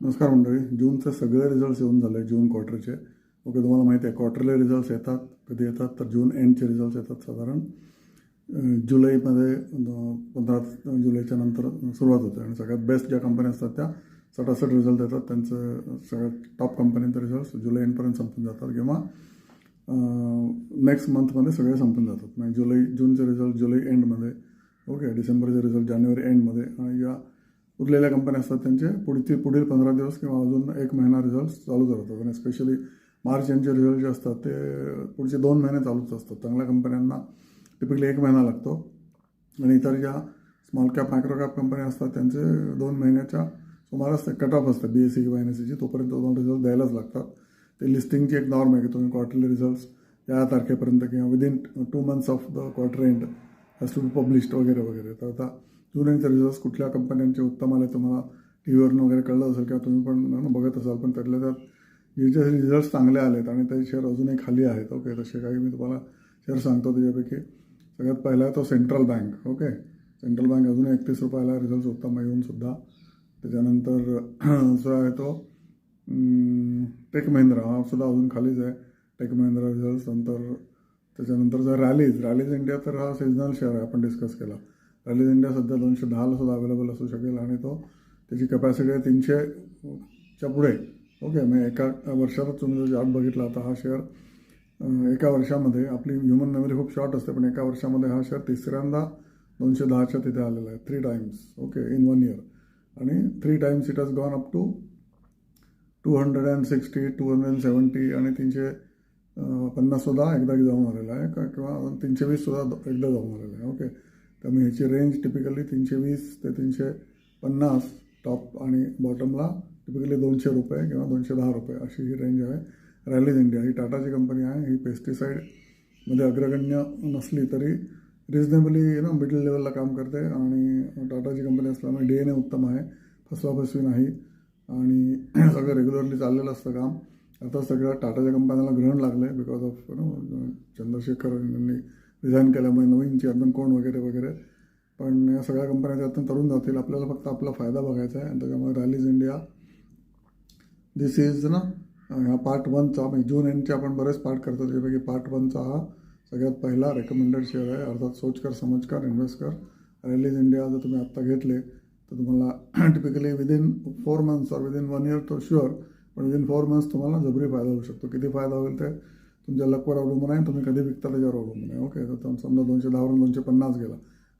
नमस्कार मंडळी. जूनचे सगळे रिझल्ट्स येऊन झाले, जून क्वार्टरचे. ओके, तुम्हाला माहिती आहे क्वार्टरले रिझल्ट्स येतात. कधी येतात तर जून एंडचे रिझल्ट्स येतात साधारण जुलैमध्ये. 15 जुलैच्या नंतर सुरुवात होते आणि सगळ्यात बेस्ट ज्या कंपन्या असतात त्या सटासट रिझल्ट येतात. त्यांचं सगळ्यात टॉप कंपन्यांचे रिझल्ट्स जुलै एंडपर्यंत संपून जातात किंवा नेक्स्ट मंथमध्ये सगळे संपून जातात. म्हणजे जूनचे रिझल्ट जुलै एंडमध्ये, ओके, डिसेंबरचे रिझल्ट जानेवारी एंडमध्ये, आणि या उरलेल्या कंपन्या असतात त्यांचे पुढील 15 दिवस किंवा अजून 1 महिना रिझल्ट चालूच राहतात. आणि स्पेशली मार्च यांचे रिझल्ट जे असतात ते पुढचे 2 महिने चालूच असतात. चांगल्या कंपन्यांना टिपिकली 1 महिना लागतो आणि इतर ज्या स्मॉल कॅप मायक्रो कॅप कंपन्या असतात त्यांचे 2 महिन्याच्या सुमारास कट ऑफ असतं BSE किंवा NSEची. तोपर्यंत तुम्हाला रिझल्ट द्यायलाच लागतात. ते लिस्टिंगची एक नॉर्म आहे की तुम्ही क्वार्टरली रिझल्ट्स या तारखेपर्यंत किंवा within 2 months of the quarter end has to be published वगैरे वगैरे. तर आता जून एंडचे रिझल्ट्स कुठल्या कंपन्यांचे उत्तम आले तुम्हाला TV वरून वगैरे कळलं असेल किंवा तुम्ही पण बघत असाल. पण त्यातल्या त्यात जे रिझल्ट्स चांगले आलेत आणि ते शेअर अजूनही खाली आहेत, ओके, तसे काही मी तुम्हाला शेअर सांगतो. त्याच्यापैकी सगळ्यात पहिला आहे तो central bank. Okay, central bank अजून 31 रुपयाला रिझल्ट्स उत्तम येऊनसुद्धा. त्याच्यानंतर दुसरा आहे तो टेक महिंद्रा. हा सुद्धा अजून खालीच आहे, टेक महिंद्रा रिझल्ट्स. त्याच्यानंतर जर रॅलीज इंडिया, तर हा सिजनल शेअर आहे, आपण डिस्कस केला. रॅलीज इंडिया सध्या 210ला सुद्धा अवेलेबल असू शकेल आणि त्याची कॅपॅसिटी आहे 300च्या पुढे. ओके, म्हणजे एका वर्षातच तुम्ही जर चार्ट बघितला तर हा शेअर एका वर्षामध्ये, आपली ह्युमन मेमरी खूप शॉर्ट असते, पण एका वर्षामध्ये हा शेअर तिसऱ्यांदा 210च्या तिथे आलेला आहे. 3 times, ओके, इन 1 year. आणि 3 times it has gone up to 260, 270 आणि 350 सुद्धा एकदा जाऊन आलेला आहे किंवा 320 सुद्धा एकदा जाऊन आलेला आहे. ओके, त्यामुळे ह्याची रेंज टिपिकली 320 ते 350 टॉप आणि बॉटमला टिपिकली 200 रुपये किंवा 210 रुपये अशी ही रेंज आहे. रॅलीज इंडिया ही टाटाची कंपनी आहे. ही पेस्टिसाईडमध्ये अग्रगण्य नसली तरी रिजनेबली मिडल लेवलला काम करते आणि टाटाची कंपनी असल्यामुळे DNA उत्तम आहे, फसवाफसवी नाही आणि सगळं रेग्युलरली चाललेलं असतं काम. आता सगळं टाटाच्या कंपन्याला ग्रहण लागलं आहे बिकॉज ऑफ चंद्रशेखर यांनी रिझाईन केल्यामुळे, नवीन चेअरमन कोण वगैरे वगैरे. पण या सगळ्या कंपन्या त्यातून तरुण जातील. आपल्याला फक्त आपला फायदा बघायचा आहे आणि त्याच्यामुळे रॅलीज इंडिया दिस इज ह्या पार्ट 1चा, म्हणजे जून एंडचे आपण बरेच पार्ट करतो, त्याच्यापैकी पार्ट 1चा हा सगळ्यात पहिला रेकमेंडेड शेअर आहे. अर्थात सोच कर समज कर इन्व्हेस्ट कर. रॅलीज इंडिया जर तुम्ही आत्ता घेतले तर तुम्हाला टिपिकली विदिन 4 months और विदिन 1 year तो शुअर, पण विदिन 4 months तुम्हाला जबरी फायदा होऊ शकतो. किती फायदा होईल ते तुमच्या लकवर अवलंबून आहे, तुम्ही कधी विकता त्याच्यावर अवलंबून आहे. ओके, तर समजा 210वरून 250 गेला,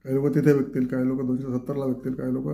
काही लोक तिथे विकतील, काही लोक 270ला विकतील, काही लोक